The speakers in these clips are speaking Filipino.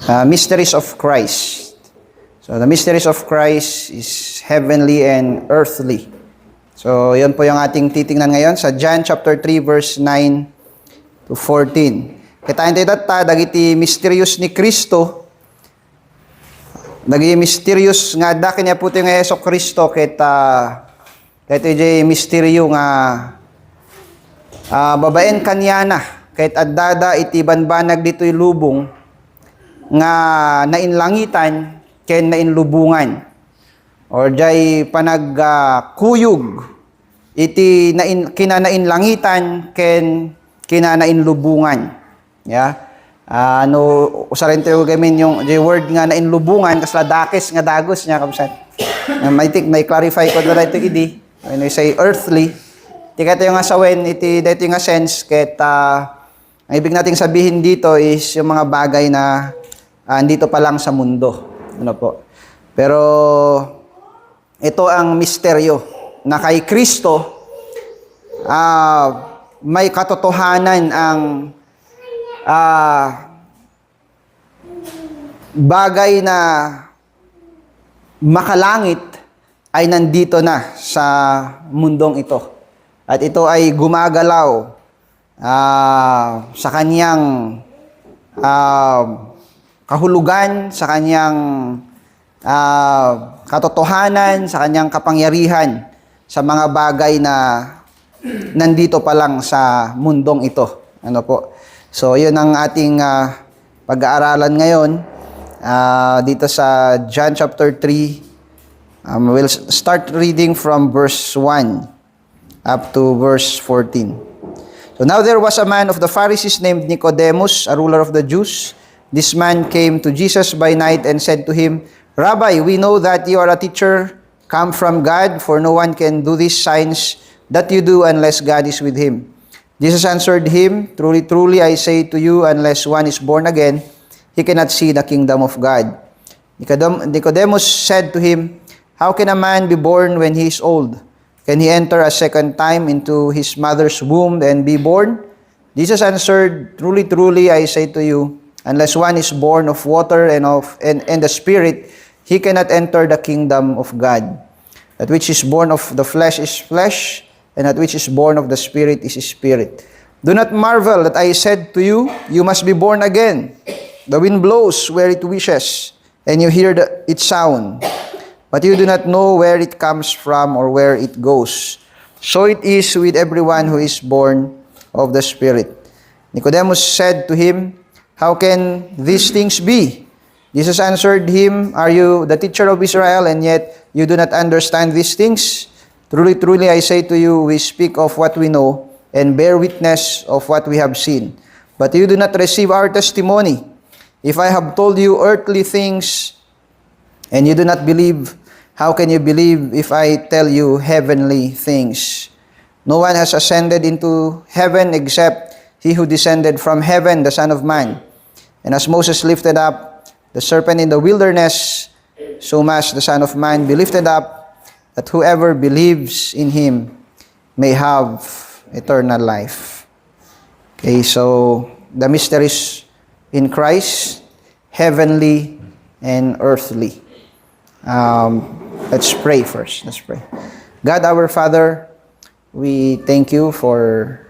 Mysteries of Christ. So, the mysteries of Christ is heavenly and earthly. So, yun po yung ating titingnan ngayon sa John chapter 3 verse 9 to 14. Kita tayo dagiti mysterious ni Kristo. Dagiti mysterious nga da kanya po yung Yeso Kristo kita yung misteryo nga babaen kanya na kahit addada iti banbanag dito'y lubong nga nainlangitan ken nainlubungan or jay panagkuyog iti kinanainlangitan ken kinanainlubungan. Usarin tayo gamin yung word nga nainlubungan kasla dakes nga dagos niya kabsat. I think na-clarify ko na ito idi. When I say earthly, tika tayo nga sawen iti dito nga sense ket ang ibig nating sabihin dito is yung mga bagay na andito pa lang sa mundo. Ano po? Pero ito ang misteryo na kay Kristo may katotohanan ang bagay na makalangit ay nandito na sa mundong ito. At ito ay gumagalaw sa kanyang kahulugan, sa kanyang katotohanan, sa kanyang kapangyarihan sa mga bagay na nandito pa lang sa mundong ito. Ano po? So, yun ang ating pag-aaralan ngayon dito sa John chapter 3. We'll start reading from verse 1 up to verse 14. So, now there was a man of the Pharisees named Nicodemus, a ruler of the Jews. This man came to Jesus by night and said to him, Rabbi, we know that you are a teacher come from God, for no one can do these signs that you do unless God is with him. Jesus answered him, Truly, truly, I say to you, unless one is born again, he cannot see the kingdom of God. Nicodemus said to him, How can a man be born when he is old? Can he enter a second time into his mother's womb and be born? Jesus answered, Truly, truly, I say to you, unless one is born of water and the Spirit, he cannot enter the kingdom of God. That which is born of the flesh is flesh, and that which is born of the Spirit is spirit. Do not marvel that I said to you, you must be born again. The wind blows where it wishes, and you hear its sound, but you do not know where it comes from or where it goes. So it is with everyone who is born of the Spirit. Nicodemus said to him, How can these things be? Jesus answered him, Are you the teacher of Israel, and yet you do not understand these things? Truly, truly, I say to you, we speak of what we know, and bear witness of what we have seen. But you do not receive our testimony. If I have told you earthly things, and you do not believe, how can you believe if I tell you heavenly things? No one has ascended into heaven except he who descended from heaven, the Son of Man. And as Moses lifted up the serpent in the wilderness, so must the Son of Man be lifted up, that whoever believes in him may have eternal life. Okay, so the mysteries in Christ, heavenly and earthly. Let's pray first. Let's pray. God, our Father, we thank you for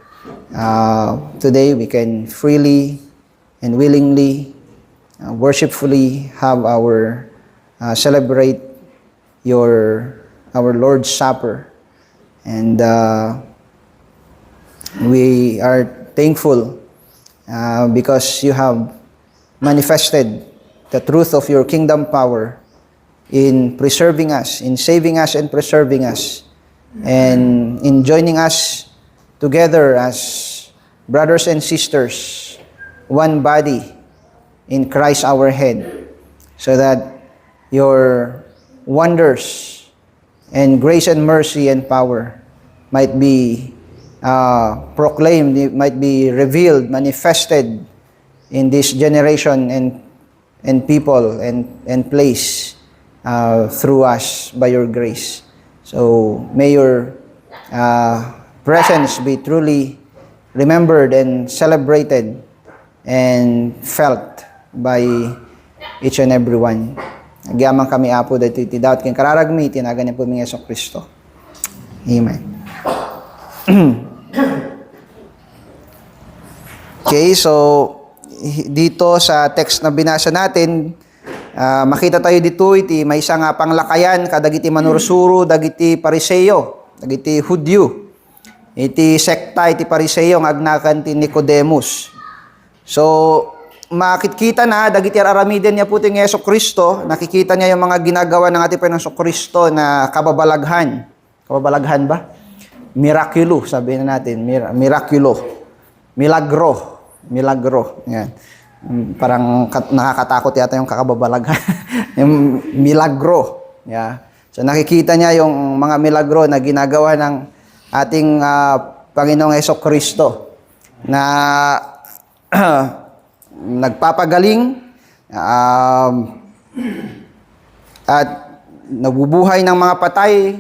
today we can freely and willingly, worshipfully have our celebrate our Lord's Supper, and we are thankful because you have manifested the truth of your kingdom power in preserving us, in saving us and preserving us, and in joining us together as brothers and sisters, one body in Christ our head, so that your wonders and grace and mercy and power might be proclaimed, might be revealed, manifested in this generation and people and place through us by your grace. So may your presence be truly remembered and celebrated and felt by each and every one. Nagyamang kami, Apo, dahil iti daot king kararagmi, tinagan niya po mga Yeso Kristo. Amen. Okay, so dito sa text na binasa natin, makita tayo dito iti may isa nga panglakayan kadagiti manursuro, dagiti Pariseo, dagiti Hudyo. Iti sekta iti Pariseo nga agnakan ti Nicodemus. So makikita na dagiti aramiden niya puting Yeso Kristo, nakikita niya yung mga ginagawa ng ating Panginoong Kristo na kababalaghan. Kababalaghan ba? Miraculo, sabihin na natin, miraculo. Milagro. Yan. Parang nakakatakot yata yung kakababalaghan. Yung milagro. Yeah. So nakikita niya yung mga milagro na ginagawa ng ating Panginoong Hesus Kristo na nagpapagaling at nabubuhay ng mga patay,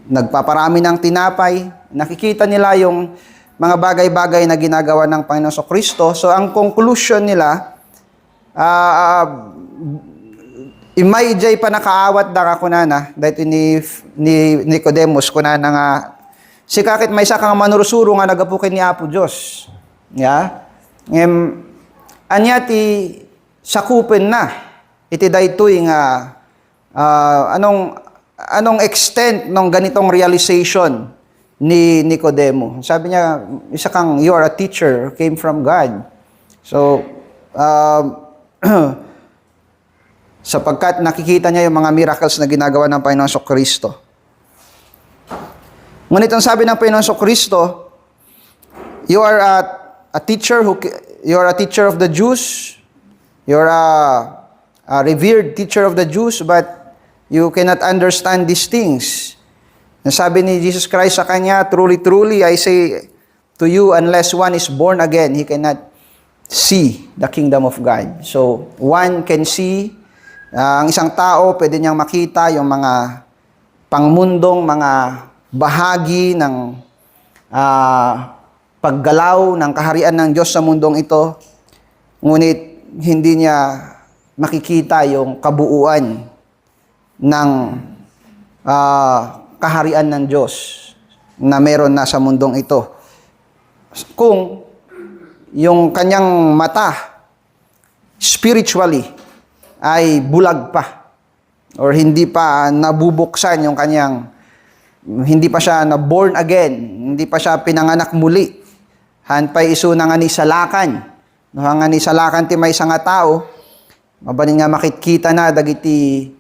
nagpaparami ng tinapay. Nakikita nila yung mga bagay-bagay na ginagawa ng Panginoon Hesus Kristo. So ang conclusion nila, imay jay pa nakaawat da ka kunana, dahil ni Nicodemus kunana nga, si kakit may isa kang manursuro nga nagapukin ni Apo Diyos. Yeah? Anya ti sakupin na, iti daytoy nga, anong extent ng ganitong realization ni Nicodemo. Sabi niya, isa kang, you are a teacher, came from God. So, sapagkat nakikita niya yung mga miracles na ginagawa ng Panginoon Hesus Kristo. Ngunit ang sabi ng Panginoon Hesus Kristo, you are a teacher you are a teacher of the Jews, you are a revered teacher of the Jews, but you cannot understand these things. Sabi ni Jesus Christ sa kanya, truly, truly, I say to you, unless one is born again, he cannot see the kingdom of God. So, one can see, ang isang tao, pwede niyang makita yung mga pangmundong, mga bahagi ng paggalaw ng kaharian ng Diyos sa mundong ito. Ngunit, hindi niya makikita yung kabuuan ng kaharian ng Diyos na meron na sa mundong ito. Kung yung kanyang mata spiritually ay bulag pa or hindi pa nabubuksan yung kanyang, hindi pa siya na born again, hindi pa siya pinanganak muli. Hanpay iso na nga ni salakan. No, nga ni salakan ti may nga tao, mabanin nga makitkita na dagiti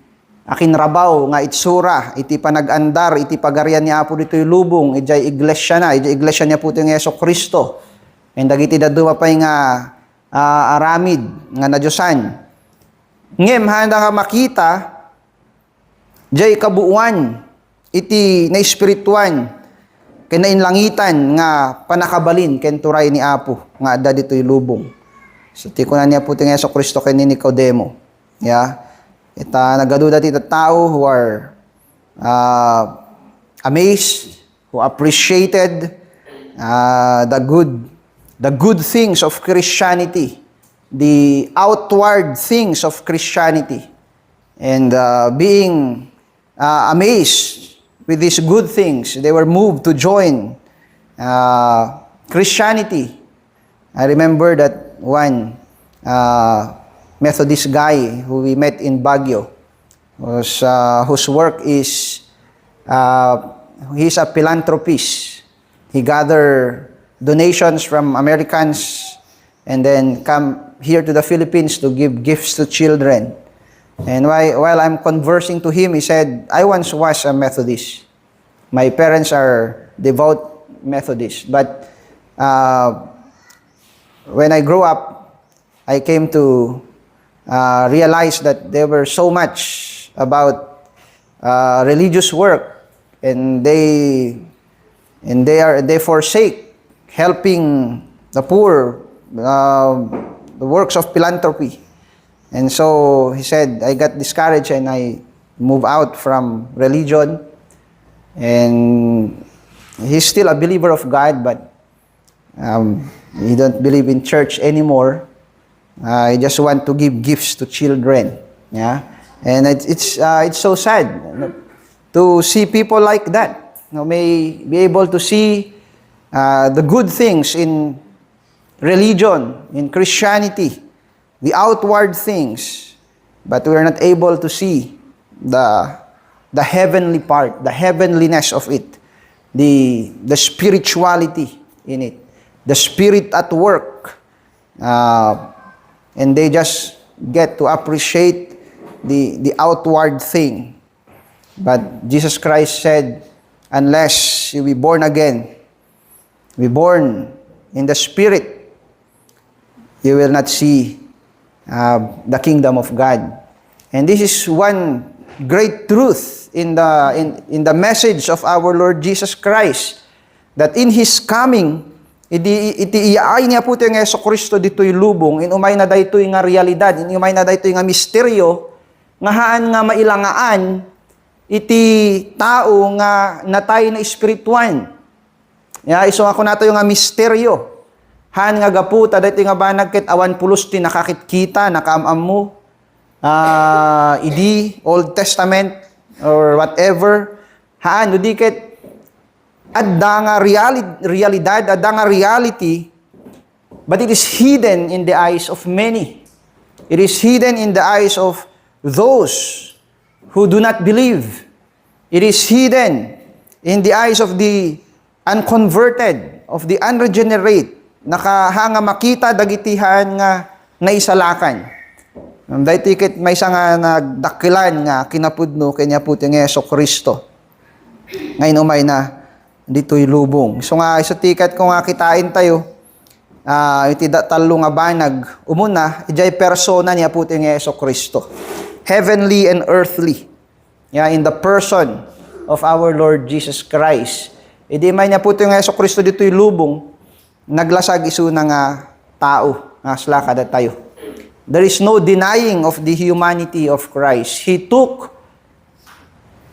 akin rabaw nga itsura, iti panag-andar, iti pagarian niya po dito yung lubong, ijay iglesia na, ijay iglesia niya po ito yung Yeso Kristo. And dagiti daduma pa nga aramid, nga nadyosan. Ngem, handa nga makita, jay kabuuan, iti na espirituan, kinainlangitan nga panakabalin, kenturay ni Apo, nga adda dito yung lubong. So, tikunan niya po ito yung Yeso Kristo kay ni Nicodemo. Yeah? Nagaduda tita tao who are amazed, who appreciated the good things of Christianity, the outward things of Christianity, and being amazed with these good things, they were moved to join Christianity. I remember that one Methodist guy who we met in Baguio, whose work is, he's a philanthropist. He gather donations from Americans and then come here to the Philippines to give gifts to children. And while I'm conversing to him, he said, I once was a Methodist. My parents are devout Methodists. But when I grew up, I came to realize that there were so much about religious work, and they forsake helping the poor, the works of philanthropy. And so he said, I got discouraged and I moved out from religion. And he's still a believer of God, but he don't believe in church anymore. I just want to give gifts to children. Yeah, and it's so sad to see people like that. May be able to see the good things in religion, in Christianity, the outward things, but we are not able to see the heavenly part, the heavenliness of it, the spirituality in it, the Spirit at work, and they just get to appreciate the outward thing. But Jesus Christ said, unless you be born again, be born in the Spirit, you will not see the kingdom of God. And this is one great truth in the message of our Lord Jesus Christ, that in His coming, iti iyaay niya po ito yung Yeso Kristo dito'y lubong, inumay na daytoy nga realidad, inumay na daytoy nga misteryo, nga haan nga mailangaan, iti tao nga natay na espirituan. Iso ako nato yung nga misteryo. Han nga gaputa, daytoy nga banag ket awan pulos ti nakakit-kita, nakaamam mo, idi, Old Testament, or whatever, haan, di ket adda nga realidad, adda nga reality, but it is hidden in the eyes of many. It is hidden in the eyes of those who do not believe. It is hidden in the eyes of the unconverted, of the unregenerate, nakahanga makita dagitihan nga naisalakan. Dahil tikit may isa nga nagdakilan nga kinapudno kanya puti ng Yeso Kristo. Ngayon umay na dito'y lubong. So nga, isa tikat ko nga kitain tayo, iti talo nga banag, umuna, ijay persona niya puti ng Yeso Kristo. Heavenly and earthly. In the person of our Lord Jesus Christ. Idi may niya puti ng Yeso Kristo dito'y lubong, naglasag iso na nga tao, nga slakada tayo. There is no denying of the humanity of Christ. He took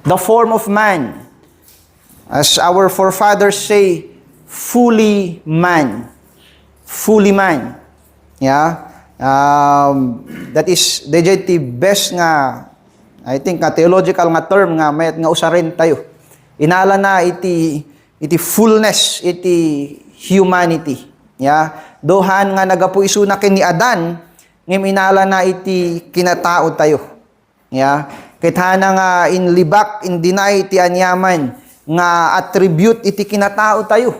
the form of man. As our forefathers say, fully man. Fully man. That is the best nga, I think, nga theological nga term nga mayat nga usarin tayo. Inala na iti fullness, iti humanity. Dohan nga nagapuiso na kin ni Adan, ngem inala na iti kinatao tayo. Kitana nga inlibak, indinay iti anyaman, nga attribute iti kinatao tayo.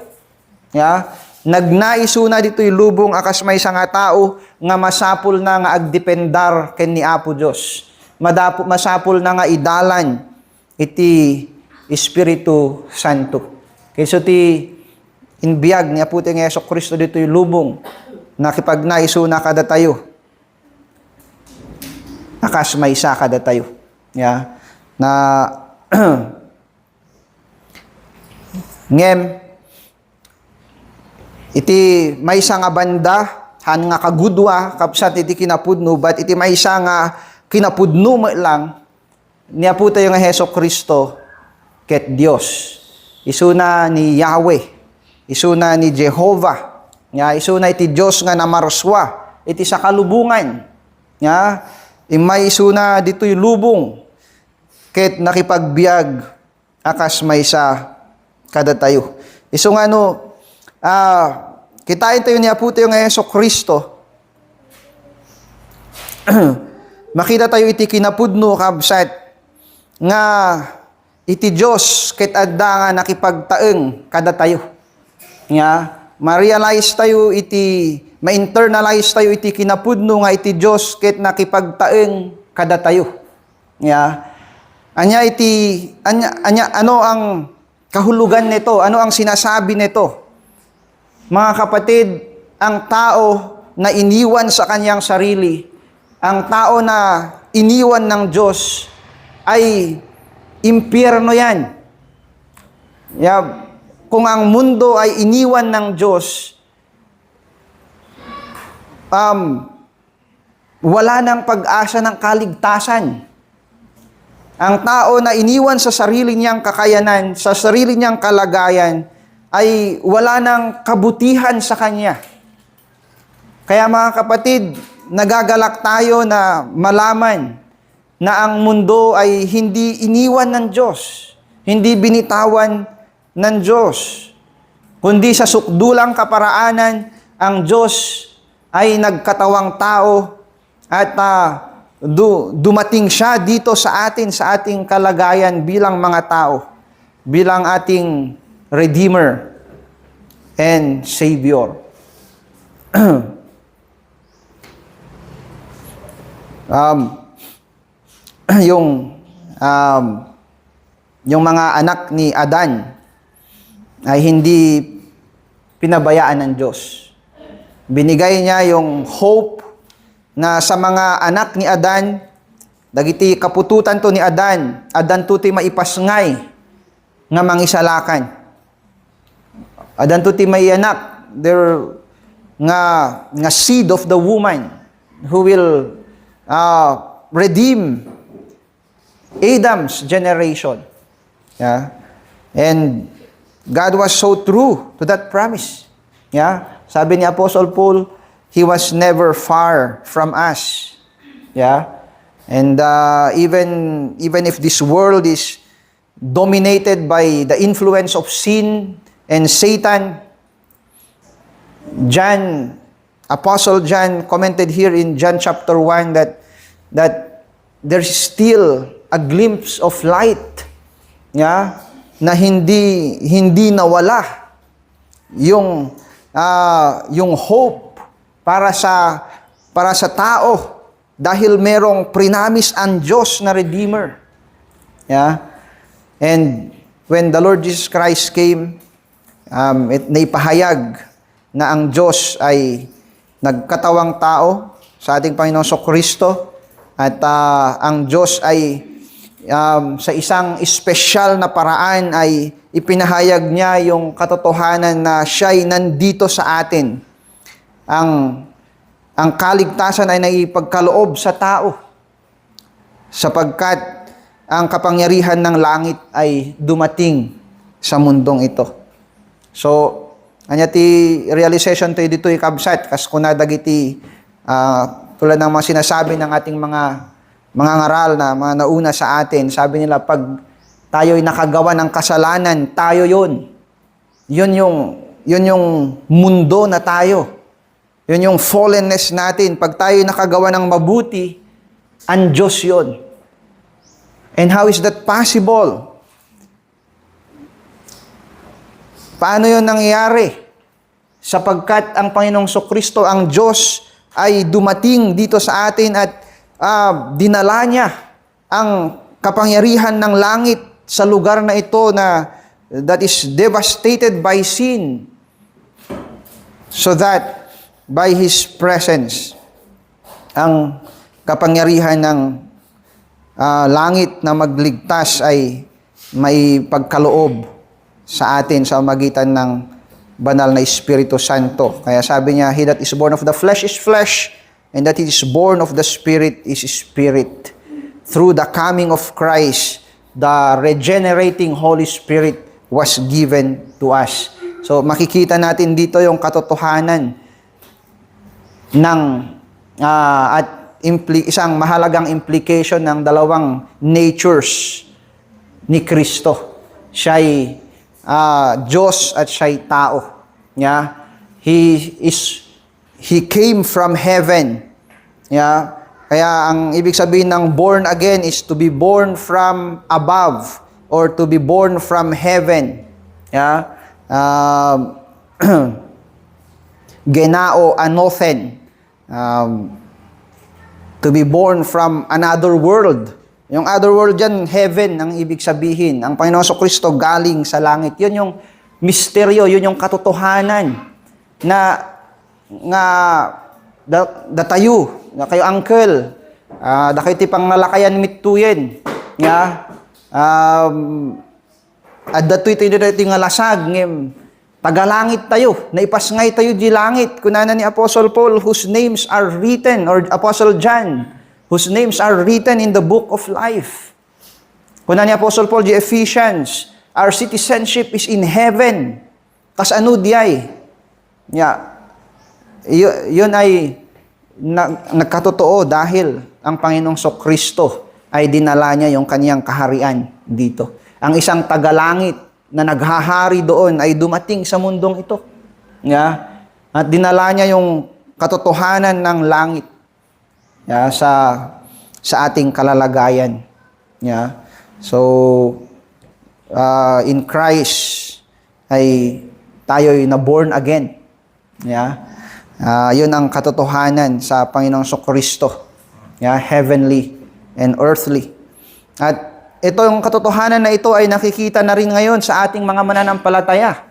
Nagnaiso na dito'y lubong akas may nga tao nga masapul na nga agdependar ken ni Apo Dios. Masapul na nga idalan iti Espiritu Santo. Kayso ti inbiyag ni Apo ting Yeso Kristo dito'y lubong, nakipagnaiso na kada tayo. Akas may isa kada tayo. Na ngem, iti may isa nga banda, han nga kagudwa, kapsat iti kinapudno, but iti may isa nga kinapudno mo lang, niya po tayo nga Heso Kristo, ket Diyos. Isuna ni Yahweh, isuna ni Jehovah, isuna iti Diyos nga namarswa, iti sa kalubungan, imay isuna dito'y lubong, ket nakipagbiag, akas may isa, kada tayo. Iso nga kitain tayo niya po tayo ng Yeso Kristo. Makita tayo iti kinapudno kabsat nga iti Diyos ket adda nga nakipagtaeng kada tayo. Ma-realize tayo iti, ma-internalize tayo iti kinapudno nga iti Diyos ket nakipagtaeng kada tayo. Anya ano ang kahulugan nito? Ano ang sinasabi nito? Mga kapatid, ang tao na iniwan sa kanyang sarili, ang tao na iniwan ng Diyos, ay impyerno yan. Kung ang mundo ay iniwan ng Diyos, wala nang pag-asa ng kaligtasan. Ang tao na iniwan sa sarili niyang kakayanan, sa sarili niyang kalagayan, ay wala nang kabutihan sa kanya. Kaya mga kapatid, nagagalak tayo na malaman na ang mundo ay hindi iniwan ng Diyos, hindi binitawan ng Diyos, kundi sa sukdulang kaparaanan, ang Diyos ay nagkatawang tao at dumating siya dito sa ating kalagayan bilang mga tao, bilang ating Redeemer and Savior. Yung mga anak ni Adan ay hindi pinabayaan ng Diyos. Binigay niya yung hope na sa mga anak ni Adan, dagiti kapututan to ni Adan tuti maipasngay nga mangisalakan. Adan tuti may anak, there nga seed of the woman who will redeem Adam's generation. Yeah. And God was so true to that promise. Yeah. Sabi ni Apostle Paul, He was never far from us. Yeah. And even if this world is dominated by the influence of sin and Satan, Apostle John commented here in John chapter 1 that there's still a glimpse of light, yeah, na hindi nawala yung hope para sa tao dahil merong prinamis ang Diyos na Redeemer. Yeah. And when the Lord Jesus Christ came, naipahayag na ang Diyos ay nagkatawang tao sa ating Panginoong Kristo at ang Diyos ay sa isang espesyal na paraan ay ipinahayag niya yung katotohanan na siya'y nandito sa atin. Ang kaligtasan ay naipagkaloob sa tao sapagkat ang kapangyarihan ng langit ay dumating sa mundong ito. So, anya ti realization tayo dito ikabsat kas kunadagiti tulad ng mga sinasabi ng ating mga ngaral na mga nauna sa atin. Sabi nila, pag tayo'y nakagawa ng kasalanan, tayo yun. Yun yung mundo na tayo. Yun yung fallenness natin. Pag tayo'y nakagawa ng mabuti, ang Diyos yun. And how is that possible? Paano yun nangyayari? Sapagkat ang Panginoong Kristo, ang Diyos, ay dumating dito sa atin at dinala niya ang kapangyarihan ng langit sa lugar na ito that is devastated by sin, so that by His presence, ang kapangyarihan ng langit na magligtas ay may pagkaloob sa atin sa magitan ng banal na Espiritu Santo. Kaya sabi niya, he that is born of the flesh is flesh, and that he is born of the Spirit is Spirit. Through the coming of Christ, the regenerating Holy Spirit was given to us. So makikita natin dito yung katotohanan ng isang mahalagang implication ng dalawang natures ni Kristo. Siya'y Diyos at siya'y tao. Yeah? He came from heaven. Yeah? Kaya ang ibig sabihin ng born again is to be born from above or to be born from heaven. Yeah? Genao anothen. To be born from another world. Yung other world dyan, heaven ang ibig sabihin. Ang Panginoon Kristo galing sa langit. Yun yung misteryo, yun yung katotohanan na datayo, na kayo uncle, da kayo tipang nalakayan mituyen. Nga, at dato'y tayo nga lasag, tagalangit tayo, naipasngay tayo di langit. Kunana ni Apostle Paul, whose names are written, or Apostle John, whose names are written in the book of life. Kunana ni Apostle Paul, the Ephesians, our citizenship is in heaven. Kas ano di ay? Yeah. Yun ay nagkatotoo dahil ang Panginoong Kristo ay dinala niya yung kaniyang kaharian dito. Ang isang tagalangit na naghahari doon ay dumating sa mundong ito. Yeah? At dinala niya yung katotohanan ng langit, yeah, sa ating kalalagayan. Yeah? So, in Christ ay tayo'y na-born again. Yeah? Yun ang katotohanan sa Panginoong Kristo. Yeah? Heavenly and earthly. At ito yung katotohanan na ito ay nakikita na rin ngayon sa ating mga mananampalataya.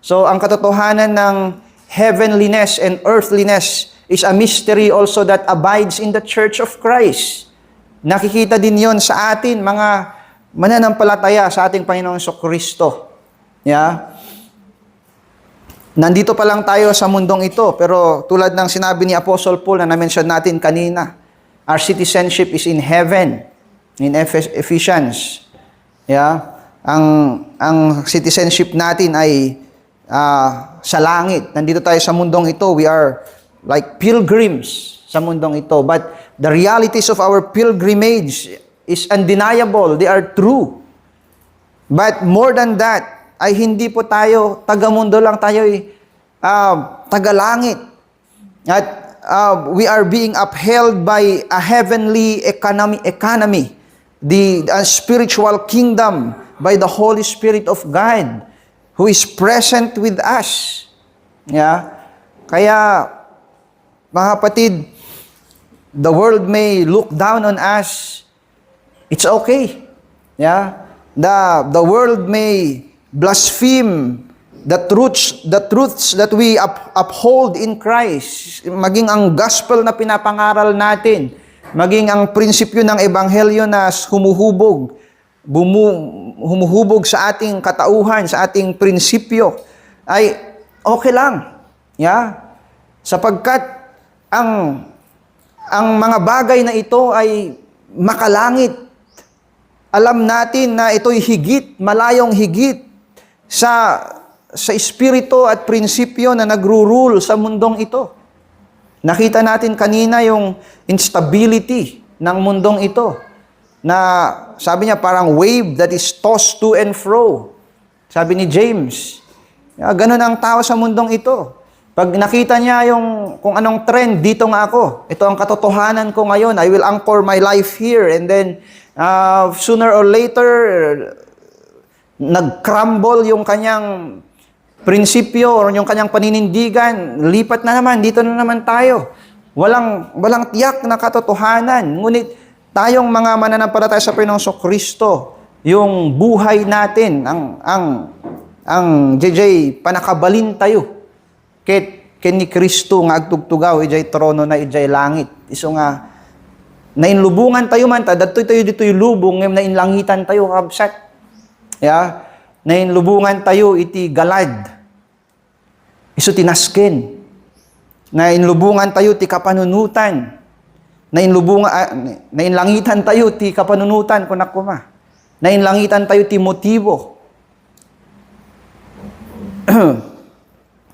So, ang katotohanan ng heavenliness and earthliness is a mystery also that abides in the Church of Christ. Nakikita din yon sa atin, mga mananampalataya sa ating Panginoong Kristo. Yeah? Nandito pa lang tayo sa mundong ito, pero tulad ng sinabi ni Apostle Paul na na-mention natin kanina, our citizenship is in heaven, in Ephesians. Yeah? Ang citizenship natin ay sa langit. Nandito tayo sa mundong ito. We are like pilgrims sa mundong ito. But the realities of our pilgrimage is undeniable. They are true. But more than that, ay hindi po tayo taga-mundo lang, tayo ay taga-langit. At we are being upheld by a heavenly economy, the spiritual kingdom by the Holy Spirit of God who is present with us. Yeah? Kaya, mga kapatid, the world may look down on us. It's okay. Yeah? The world may blaspheme the truths that we uphold in Christ, maging ang gospel na pinapangaral natin, maging ang prinsipyo ng ebanghelyo na humuhubog sa ating katauhan, sa ating prinsipyo, ay okay lang. Yeah? Sapagkat ang mga bagay na ito ay makalangit. Alam natin na ito'y higit, malayong higit sa espiritu at prinsipyo na nagro-rule sa mundong ito. Nakita natin kanina yung instability ng mundong ito, na sabi niya parang wave that is tossed to and fro. Sabi ni James, ganun ang tao sa mundong ito. Pag nakita niya yung kung anong trend, dito nga ako. Ito ang katotohanan ko ngayon. I will anchor my life here. And then, sooner or later, nag-crumble yung kanyang prinsipyo or yung kanyang paninindigan. Lipat na naman, dito na naman tayo. Walang tiyak na katotohanan. Ngunit tayong mga mananampalataya sa Panginoong Kristo, yung buhay natin, ang JJ, panakabalin tayo. Ken ni Kristo nga agtugtugaw, ijay trono na ijay langit. Iso nga, nainlubungan tayo man, datoy tayo dito'y lubong, ngayon nainlangitan tayo, kabsat. Yeah? Nainlubungan tayo, iti galad. Iso tinasken. Nainlubungan tayo, ti kapanunutan. Nainlangitan tayo, ti kapanunutan, kunakuma. Nainlangitan tayo, ti motibo.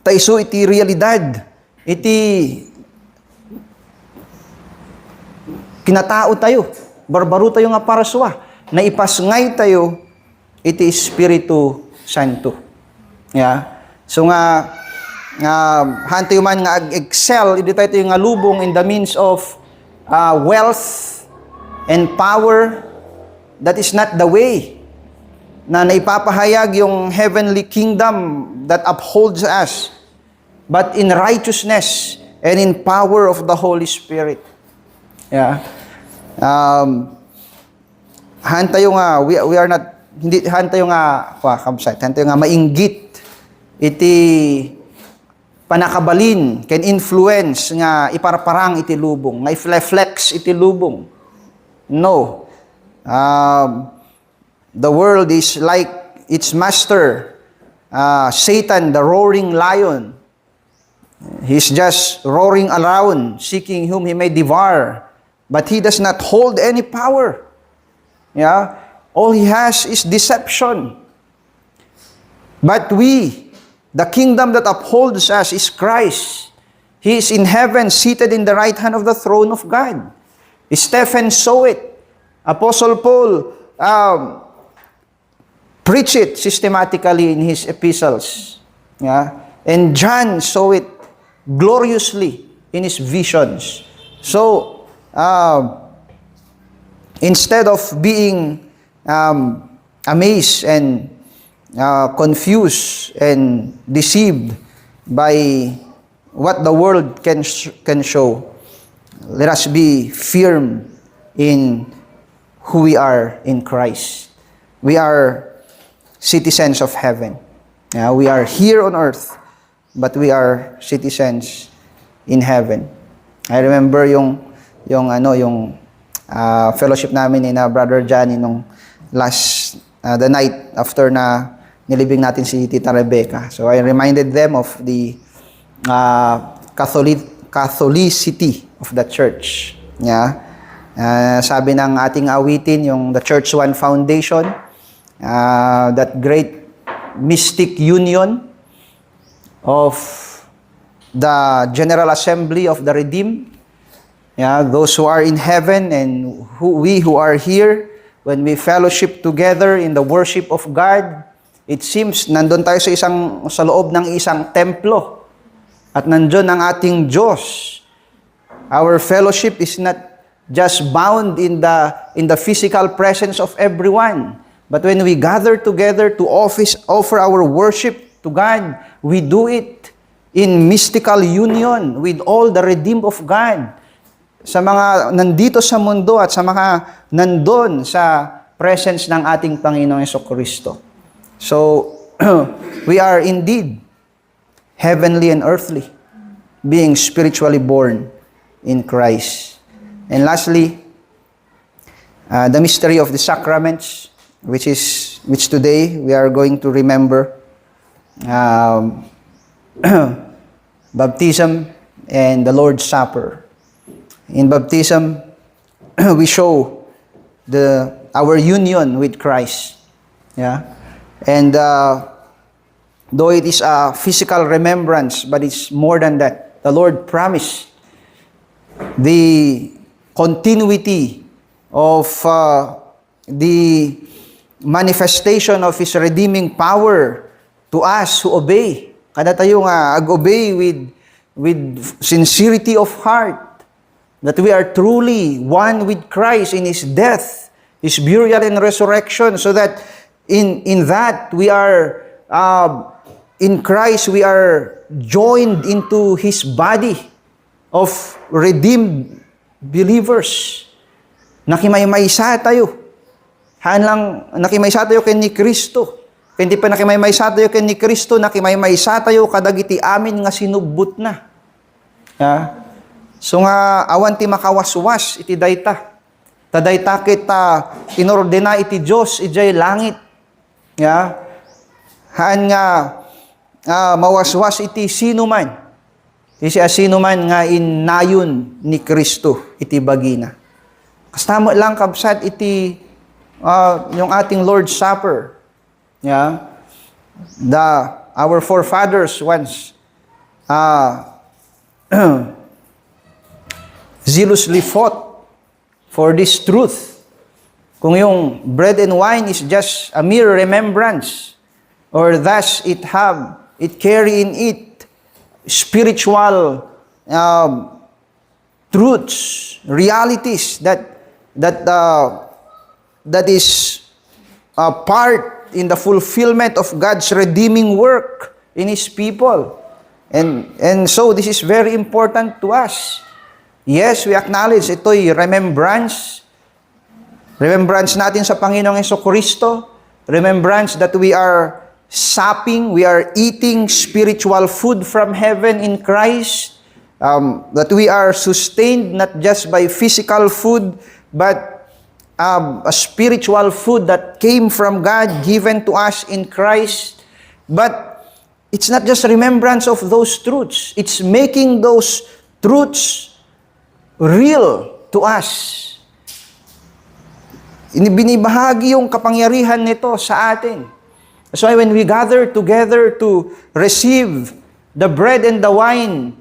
Taiso iti realidad, iti kinatao tayo, barbaro tayo nga paraswa, na ipasngay tayo, iti Espiritu Santo. Yeah? So nga hantayo man nga excel, iti tayo nga lubong in the means of wealth and power. That is not the way na naipapahayag yung heavenly kingdom that upholds us, but in righteousness and in power of the Holy Spirit. Yeah. Hantayo nga, we are not, hindi, hantayo nga, hantayo nga mainggit, iti panakabalin, can influence nga iparparang iti lubong, nga iflex iti lubong. No. The world is like its master, Satan, the roaring lion. He's just roaring around, seeking whom he may devour. But he does not hold any power. Yeah? All he has is deception. But we, the kingdom that upholds us is Christ. He is in heaven, seated in the right hand of the throne of God. Stephen saw it. Apostle Paul preached it systematically in his epistles. Yeah? And John saw it gloriously in his visions. So, instead of being amazed and confused and deceived by what the world can show, let us be firm in who we are in Christ. We are citizens of heaven. We are here on earth, but we are citizens in heaven. I remember yung fellowship namin ni Brother Johnny nung the night after na nilibing natin si Tita Rebecca. So I reminded them of the Catholicity of the church. Yeah. Sabi ng ating awitin, yung the Church One Foundation, that great mystic union of the General Assembly of the Redeemed. Yeah, those who are in heaven and we who are here, when we fellowship together in the worship of God, it seems nandun tayo sa loob ng isang templo. At nandun ang ating Diyos. Our fellowship is not just bound in the physical presence of everyone. But when we gather together to offer our worship to God, we do it in mystical union with all the redeemed of God. Sa mga nandito sa mundo at sa mga nandun sa presence ng ating Panginoong Jesucristo. So, we are indeed heavenly and earthly, being spiritually born in Christ. And lastly, the mystery of the sacraments, which today we are going to remember, baptism and the Lord's Supper. In baptism, we show our union with Christ. Yeah, and though it is a physical remembrance, but it's more than that. The Lord promised the continuity of the manifestation of His redeeming power to us who obey. Kada tayo nga ag-obey with sincerity of heart, that we are truly one with Christ in His death, His burial and resurrection, so that in that we are in Christ, we are joined into His body of redeemed believers. Nakimaymaysa tayo. Nakimaysa tayo ken ni Kristo. Hindi pa nakimaymaysa tayo ken ni Kristo, nakimaymaysa tayo kadagiti amin nga sinubbot na. Yeah. So nga awan ti makawaswas iti dayta. Tadayta kita inordena iti Dios ijay langit. Yeah. Haan nga mawaswas iti sinuman. Iti sinuman nga inayon ni Kristo iti bagina. Kastamo lang kabsat iti yung ating Lord's Supper. Yeah. Our forefathers once zealously fought for this truth. Kung yung bread and wine is just a mere remembrance, or thus it carry in it spiritual truths, realities that is a part in the fulfillment of God's redeeming work in His people. And so this is very important to us. Yes, we acknowledge ito'y remembrance. Remembrance natin sa Panginoong Jesucristo. Remembrance that we are supping, we are eating spiritual food from heaven in Christ. That we are sustained not just by physical food, but a spiritual food that came from God, given to us in Christ. But it's not just remembrance of those truths. It's making those truths real to us. Binibahagi yung kapangyarihan nito sa atin. That's why when we gather together to receive the bread and the wine,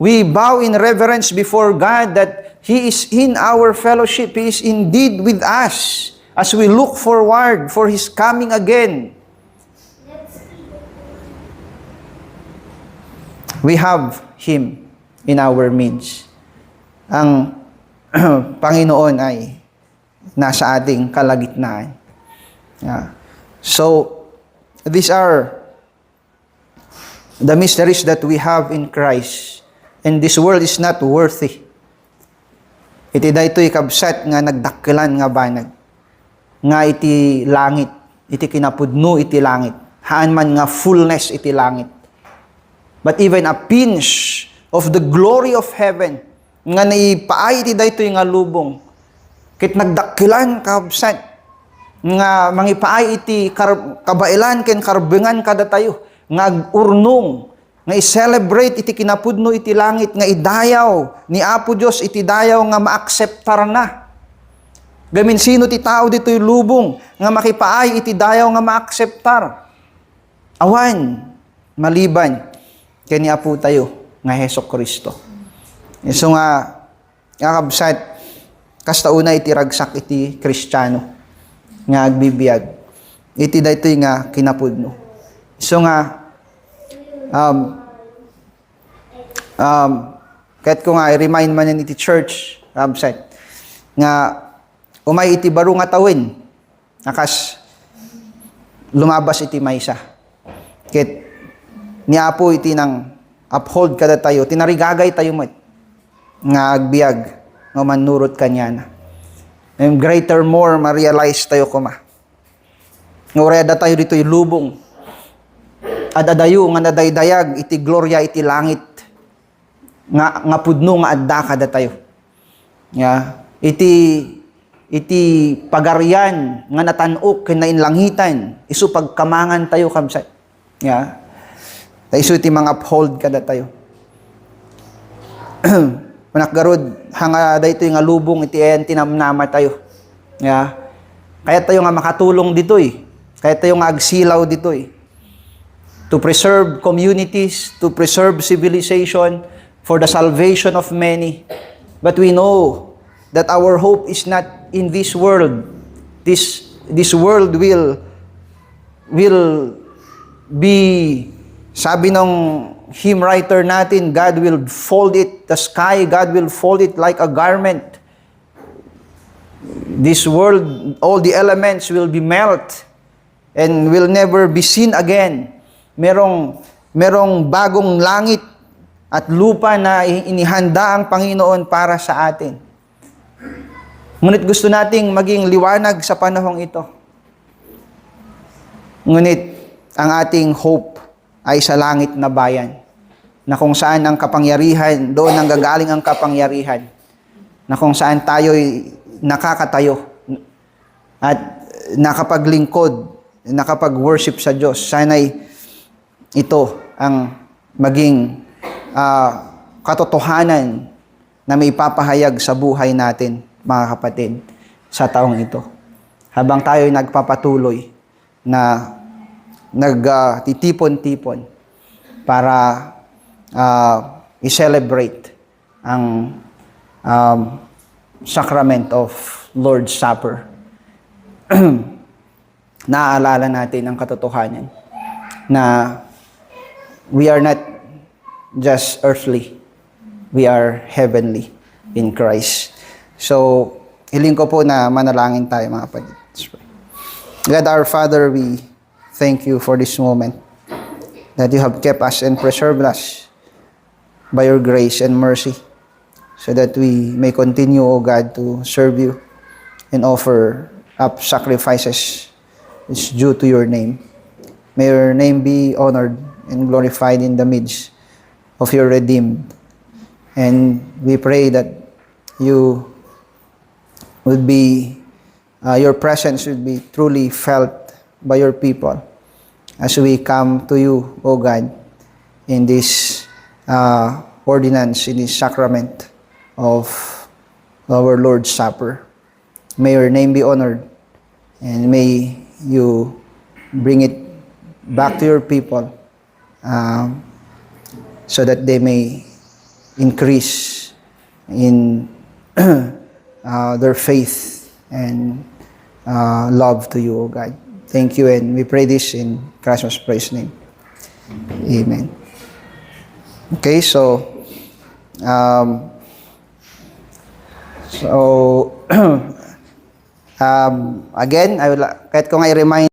We bow in reverence before God that He is in our fellowship. He is indeed with us as we look forward for His coming again. We have Him in our midst. Ang Panginoon ay nasa ating kalagitnaan. Yeah. So, these are the mysteries that we have in Christ. And this world is not worthy. Iti daytoy kabsat nga nagdakkelan nga banag. Nga iti langit, iti kinapudno iti langit. Haan man nga fullness iti langit. But even a pinch of the glory of heaven, nga naipaay iti daytoy nga lubong, kit nagdakkelan kabsat, nga mangipaay iti kabailan ken karbengan kada tayo, nga urnong, nga i-celebrate iti kinapudno iti langit, nga idayaw ni Apo Dios iti dayaw nga maakseptar na. Gamin sino ti tao dito'y lubong, nga makipaay iti dayaw nga maakseptar. Awan, maliban, ken ni Apo tayo, nga Hesus Kristo. So nga, kakabsat, kasta una iti ragsak iti Kristiyano, nga agbibiyag. Iti daytoy nga kinapudno. So nga, kahit ko nga, i-remind man yan iti church, website, nga umay iti baro nga tawin, nakas lumabas iti maysa. Kit niapo iti nang uphold kada tayo, tinarigagay tayo mat, nga agbiag, nga manurot kanya na. And greater more, ma-realize tayo kuma. Nga ureda tayo dito yung lubong, adadayo nga nadaydayag iti gloria iti langit nga pudno nga adda kada tayo. Iti pagarian nga natanok ken nainlangitan isu pagkamangan tayo kabsat. Isu iti mga uphold kada tayo. Manakgarod hanga daytoy nga lubong iti en tinamnama tayo. Kaya tayo nga makatulong ditoy. Kaya tayo nga agsilaw ditoy. To preserve communities, to preserve civilization, for the salvation of many. But we know that our hope is not in this world. This world will be, sabi ng hymn writer natin, God will fold it, the sky, God will fold it like a garment. This world, all the elements will be melt and will never be seen again. Merong bagong langit at lupa na inihanda ang Panginoon para sa atin. Ngunit gusto nating maging liwanag sa panahong ito. Ngunit ang ating hope ay sa langit na bayan, na kung saan ang kapangyarihan, doon ang gagaling ang kapangyarihan, na kung saan tayo'y nakakatayo at nakapaglingkod, nakapag-worship sa Diyos. Sana'y ito ang maging katotohanan na may papahayag sa buhay natin, mga kapatid, sa taong ito. Habang tayo nagpapatuloy na nagtitipon-tipon para i-celebrate ang sacrament of Lord's Supper. Naaalala natin ang katotohanan na we are not just earthly. We are heavenly in Christ. So, hiling ko po na manalangin tayo, mga kapatid. God our Father, we thank you for this moment that you have kept us and preserved us by your grace and mercy so that we may continue, O God, to serve you and offer up sacrifices which due to your name. May your name be honored and glorified in the midst of your redeemed. And we pray that you would be, your presence would be truly felt by your people as we come to you, O God, in this ordinance, in this sacrament of our Lord's Supper. May your name be honored, and may you bring it back to your people so that they may increase in their faith and love to you, O God. Thank you, and we pray this in Christ's praise name. Amen. Okay, so again, kahit ko nga i-remind